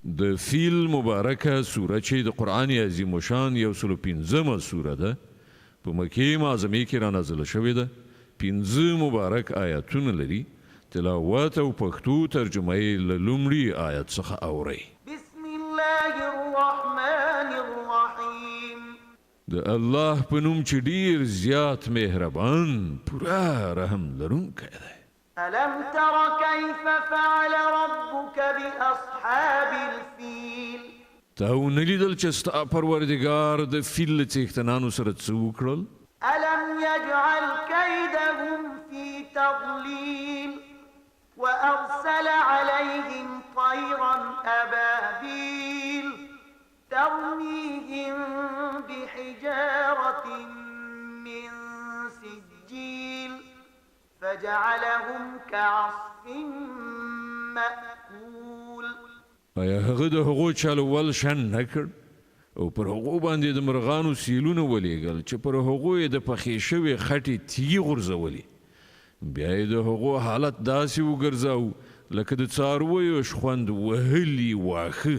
د فیل مبارکه سوره چې د قرآن عظیم شان 115 سوره ده په مکې معظمې کې را نازله شوې ده 15 مبارک آیاتونه لري تلاوت او پښتو ترجمه یې له لومړي آیت څخه اورئ بسم الله الرحمن الرحیم د الله په نوم چې ډیر زیات مهربان پورا رحم لرونکی دی ألم تر كيف فعل ربك بأصحاب الفيل تا ونه لیدل چې ستا پروردګار د فیل له څښتنانو سره څه وکړل ألم يجعل كيدهم في تضليل وأرسل عليهم طيرا أبابيل ترميهم بحجارة من سجيل فجعلهم كعصف مأكول آیا هغه د هغو چلول شن نه کړ او پر هغو باندې د مرغانو سیلونه ولیږل چې پر هغو یې د پخې شوې خټې تیږې غورځولې بیا یې د هغو حالت داسې وګرځاو لکه د څارویو شخوند وهلي واښه